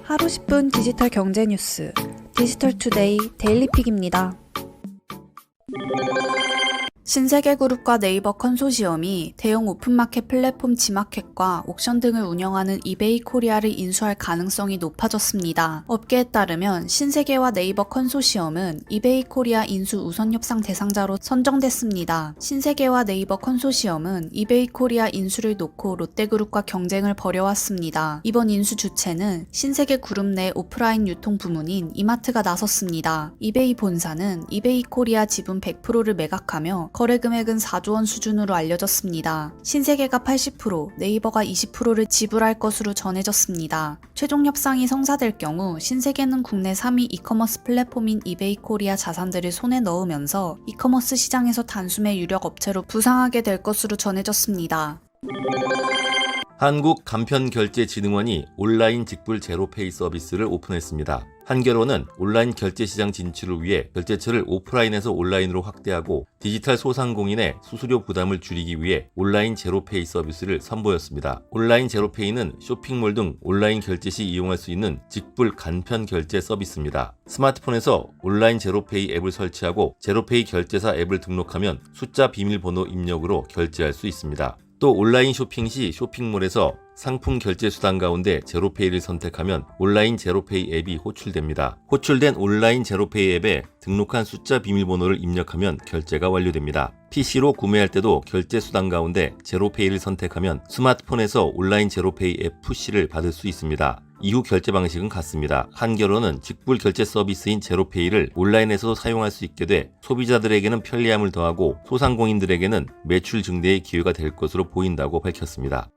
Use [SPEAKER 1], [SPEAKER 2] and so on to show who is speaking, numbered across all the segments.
[SPEAKER 1] 하루 10분 디지털 경제 뉴스 디지털투데이 데일리픽입니다. 신세계그룹과 네이버 컨소시엄이 대형 오픈마켓 플랫폼 지마켓과 옥션 등을 운영하는 이베이 코리아를 인수할 가능성이 높아졌습니다. 업계에 따르면 신세계와 네이버 컨소시엄은 이베이 코리아 인수 우선 협상 대상자로 선정됐습니다. 신세계와 네이버 컨소시엄은 이베이 코리아 인수를 놓고 롯데그룹과 경쟁을 벌여왔습니다. 이번 인수 주체는 신세계그룹 내 오프라인 유통 부문인 이마트가 나섰습니다. 이베이 본사는 이베이 코리아 지분 100%를 매각하며 거래 금액은 4조 원 수준으로 알려졌습니다. 신세계가 80%, 네이버가 20%를 지불할 것으로 전해졌습니다. 최종 협상이 성사될 경우 신세계는 국내 3위 이커머스 플랫폼인 이베이 코리아 자산들을 손에 넣으면서 이커머스 시장에서 단숨에 유력 업체로 부상하게 될 것으로 전해졌습니다.
[SPEAKER 2] 한국간편결제진흥원이 온라인 직불 제로페이 서비스를 오픈했습니다. 한겨로는 온라인 결제시장 진출을 위해 결제처를 오프라인에서 온라인으로 확대하고 디지털 소상공인의 수수료 부담을 줄이기 위해 온라인 제로페이 서비스를 선보였습니다. 온라인 제로페이는 쇼핑몰 등 온라인 결제 시 이용할 수 있는 직불 간편 결제 서비스입니다. 스마트폰에서 온라인 제로페이 앱을 설치하고 제로페이 결제사 앱을 등록하면 숫자 비밀번호 입력으로 결제할 수 있습니다. 또 온라인 쇼핑 시 쇼핑몰에서 상품 결제 수단 가운데 제로페이를 선택하면 온라인 제로페이 앱이 호출됩니다. 호출된 온라인 제로페이 앱에 등록한 숫자 비밀번호를 입력하면 결제가 완료됩니다. PC로 구매할 때도 결제 수단 가운데 제로페이를 선택하면 스마트폰에서 온라인 제로페이 앱 푸시를 받을 수 있습니다. 이후 결제 방식은 같습니다. 한겨로는 직불 결제 서비스인 제로페이를 온라인에서도 사용할 수 있게 돼 소비자들에게는 편리함을 더하고 소상공인들에게는 매출 증대의 기회가 될 것으로 보인다고 밝혔습니다.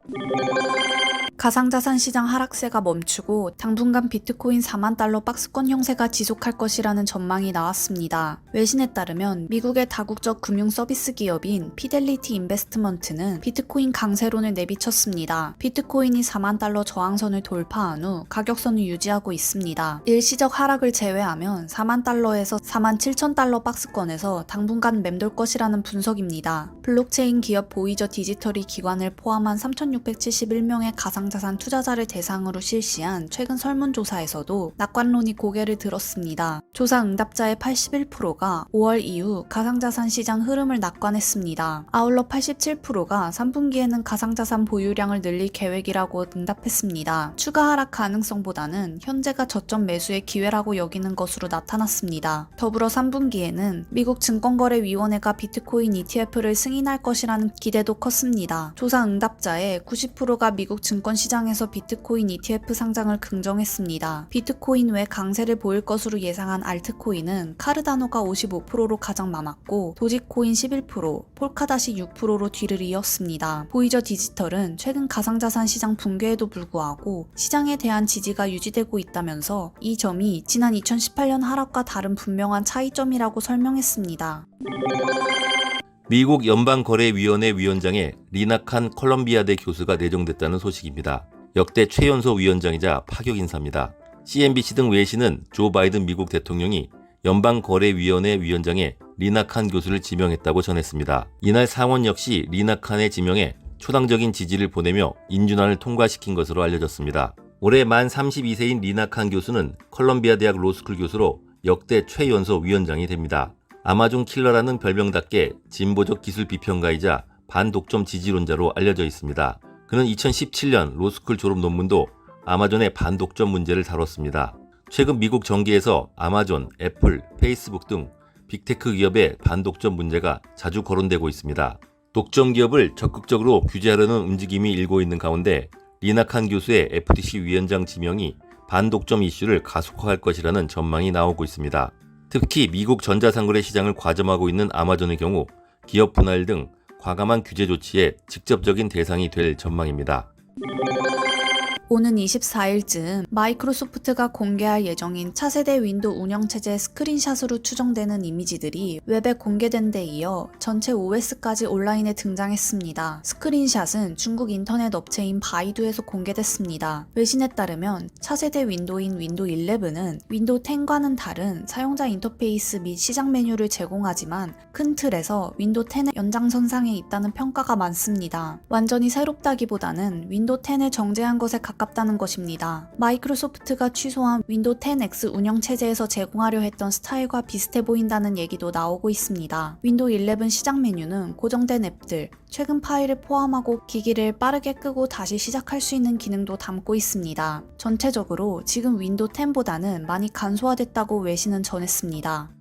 [SPEAKER 1] 가상자산 시장 하락세가 멈추고 당분간 비트코인 4만 달러 박스권 형세가 지속할 것이라는 전망이 나왔습니다. 외신에 따르면 미국의 다국적 금융 서비스 기업인 피델리티 인베스트먼트는 비트코인 강세론을 내비쳤습니다. 비트코인이 4만 달러 저항선을 돌파한 후 가격선을 유지하고 있습니다. 일시적 하락을 제외하면 4만 달러에서 4만 7천 달러 박스권에서 당분간 맴돌 것이라는 분석입니다. 블록체인 기업 보이저 디지털이 기관을 포함한 3,671명의 가상자산 투자자를 대상으로 실시한 최근 설문조사에서도 낙관론이 고개를 들었습니다. 조사 응답자의 81%가 5월 이후 가상자산 시장 흐름을 낙관했습니다. 아울러 87%가 3분기에는 가상자산 보유량을 늘릴 계획이라고 응답했습니다. 추가 하락 가능성보다는 현재가 저점 매수의 기회라고 여기는 것으로 나타났습니다. 더불어 3분기에는 미국 증권거래위원회가 비트코인 ETF를 승인할 것이라는 기대도 컸습니다. 조사 응답자의 90%가 미국 증권시장에서 비트코인 ETF 상장을 긍정했습니다. 비트코인 외 강세를 보일 것으로 예상한 알트코인은 카르다노가 55%로 가장 많았고 도지코인 11%, 폴카닷이 6%로 뒤를 이었습니다. 보이저 디지털은 최근 가상자산 시장 붕괴에도 불구하고 시장에 대한 지지가 유지되고 있다면서 이 점이 지난 2018년 하락과 다른 분명한 차이점이라고 설명했습니다.
[SPEAKER 2] 미국 연방거래위원회 위원장에 리나칸 컬럼비아대 교수가 내정됐다는 소식입니다. 역대 최연소 위원장이자 파격 인사입니다. CNBC 등 외신은 조 바이든 미국 대통령이 연방거래위원회 위원장에 리나칸 교수를 지명했다고 전했습니다. 이날 상원 역시 리나칸의 지명에 초당적인 지지를 보내며 인준안을 통과시킨 것으로 알려졌습니다. 올해 만 32세인 리나칸 교수는 컬럼비아 대학 로스쿨 교수로 역대 최연소 위원장이 됩니다. 아마존 킬러라는 별명답게 진보적 기술 비평가이자 반독점 지지론자로 알려져 있습니다. 그는 2017년 로스쿨 졸업 논문도 아마존의 반독점 문제를 다뤘습니다. 최근 미국 정계에서 아마존, 애플, 페이스북 등 빅테크 기업의 반독점 문제가 자주 거론되고 있습니다. 독점 기업을 적극적으로 규제하려는 움직임이 일고 있는 가운데 리나칸 교수의 FTC 위원장 지명이 반독점 이슈를 가속화할 것이라는 전망이 나오고 있습니다. 특히 미국 전자상거래 시장을 과점하고 있는 아마존의 경우 기업 분할 등 과감한 규제 조치의 직접적인 대상이 될 전망입니다.
[SPEAKER 1] 오는 24일쯤 마이크로소프트가 공개할 예정인 차세대 윈도우 운영체제 스크린샷으로 추정되는 이미지들이 웹에 공개된 데 이어 전체 OS까지 온라인에 등장했습니다. 스크린샷은 중국 인터넷 업체인 바이두에서 공개됐습니다. 외신에 따르면 차세대 윈도우인 윈도우 11은 윈도우 10과는 다른 사용자 인터페이스 및 시장 메뉴를 제공하지만 큰 틀에서 윈도우 10의 연장선상에 있다는 평가가 많습니다. 완전히 새롭다기보다는 윈도우 10을 정제한 것에 가까운 가깝다는 것입니다. 마이크로소프트가 취소한 윈도우 10X 운영체제에서 제공하려 했던 스타일과 비슷해 보인다는 얘기도 나오고 있습니다. 윈도우 11 시작 메뉴는 고정된 앱들, 최근 파일을 포함하고 기기를 빠르게 끄고 다시 시작할 수 있는 기능도 담고 있습니다. 전체적으로 지금 윈도우 10보다는 많이 간소화됐다고 외신은 전했습니다.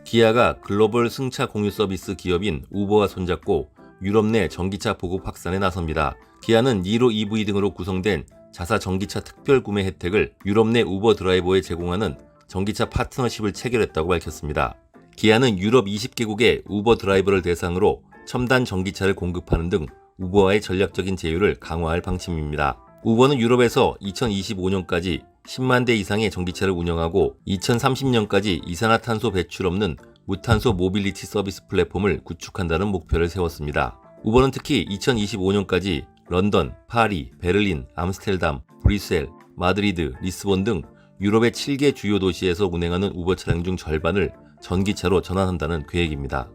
[SPEAKER 2] 기아가 글로벌 승차 공유 서비스 기업인 우버와 손잡고 유럽 내 전기차 보급 확산에 나섭니다. 기아는 니로 EV 등으로 구성된 자사 전기차 특별 구매 혜택을 유럽 내 우버 드라이버에 제공하는 전기차 파트너십을 체결했다고 밝혔습니다. 기아는 유럽 20개국의 우버 드라이버를 대상으로 첨단 전기차를 공급하는 등 우버와의 전략적인 제휴를 강화할 방침입니다. 우버는 유럽에서 2025년까지 10만 대 이상의 전기차를 운영하고 2030년까지 이산화탄소 배출 없는 무탄소 모빌리티 서비스 플랫폼을 구축한다는 목표를 세웠습니다. 우버는 특히 2025년까지 런던, 파리, 베를린, 암스테르담, 브뤼셀, 마드리드, 리스본 등 유럽의 7개 주요 도시에서 운행하는 우버 차량 중 절반을 전기차로 전환한다는 계획입니다.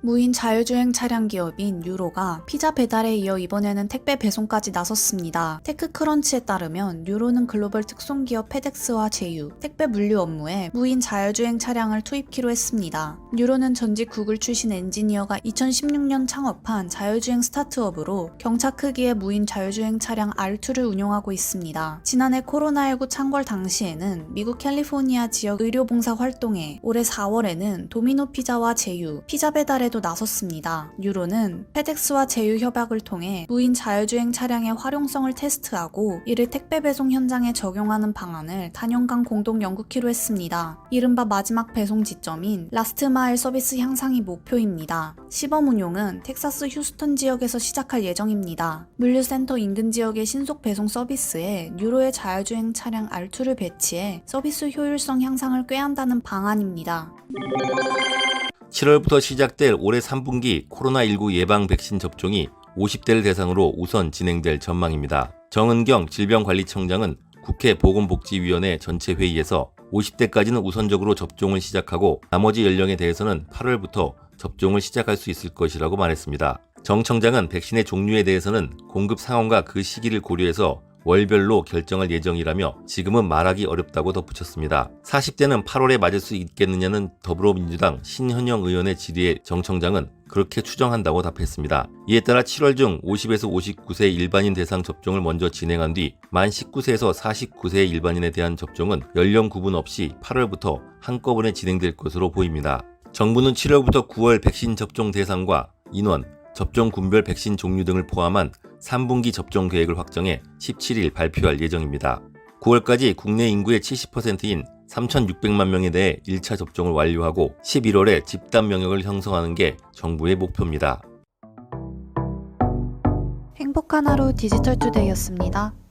[SPEAKER 1] 무인 자율주행 차량 기업인 유로가 피자 배달에 이어 이번에는 택배 배송까지 나섰습니다. 테크크런치에 따르면 유로는 글로벌 특송기업 페덱스와 제휴, 택배 물류 업무에 무인 자율주행 차량을 투입키로 했습니다. 유로는 전직 구글 출신 엔지니어가 2016년 창업한 자율주행 스타트업으로 경차 크기의 무인 자율주행 차량 R2를 운용하고 있습니다. 지난해 코로나19 창궐 당시에는 미국 캘리포니아 지역 의료봉사 활동에 올해 4월에는 도미노 피자와 제휴, 피자 배달에도 나섰습니다. 유로는 페덱스와 제휴 협약을 통해 무인 자율주행 차량의 활용성을 테스트하고 이를 택배 배송 현장에 적용하는 방안을 단연간 공동 연구키로 했습니다. 이른바 마지막 배송 지점인 라스트 마일 서비스 향상이 목표입니다. 시범 운용은 텍사스 휴스턴 지역에서 시작할 예정입니다. 물류센터 인근 지역의 신속 배송 서비스에 유로의 자율주행 차량 R2를 배치해 서비스 효율성 향상을 꾀한다는 방안입니다.
[SPEAKER 2] 7월부터 시작될 올해 3분기 코로나19 예방 백신 접종이 50대를 대상으로 우선 진행될 전망입니다. 정은경 질병관리청장은 국회 보건복지위원회 전체 회의에서 50대까지는 우선적으로 접종을 시작하고 나머지 연령에 대해서는 8월부터 접종을 시작할 수 있을 것이라고 말했습니다. 정 청장은 백신의 종류에 대해서는 공급 상황과 그 시기를 고려해서 월별로 결정할 예정이라며 지금은 말하기 어렵다고 덧붙였습니다. 40대는 8월에 맞을 수 있겠느냐는 더불어민주당 신현영 의원의 질의에 정 청장은 그렇게 추정한다고 답했습니다. 이에 따라 7월 중 50에서 59세 일반인 대상 접종을 먼저 진행한 뒤 만 19세에서 49세 일반인에 대한 접종은 연령 구분 없이 8월부터 한꺼번에 진행될 것으로 보입니다. 정부는 7월부터 9월 백신 접종 대상과 인원, 접종 군별 백신 종류 등을 포함한 3분기 접종 계획을 확정해 17일 발표할 예정입니다. 9월까지 국내 인구의 70%인 3,600만 명에 대해 1차 접종을 완료하고 11월에 집단 면역을 형성하는 게 정부의 목표입니다.
[SPEAKER 1] 행복한 하루 디지털투데이였습니다.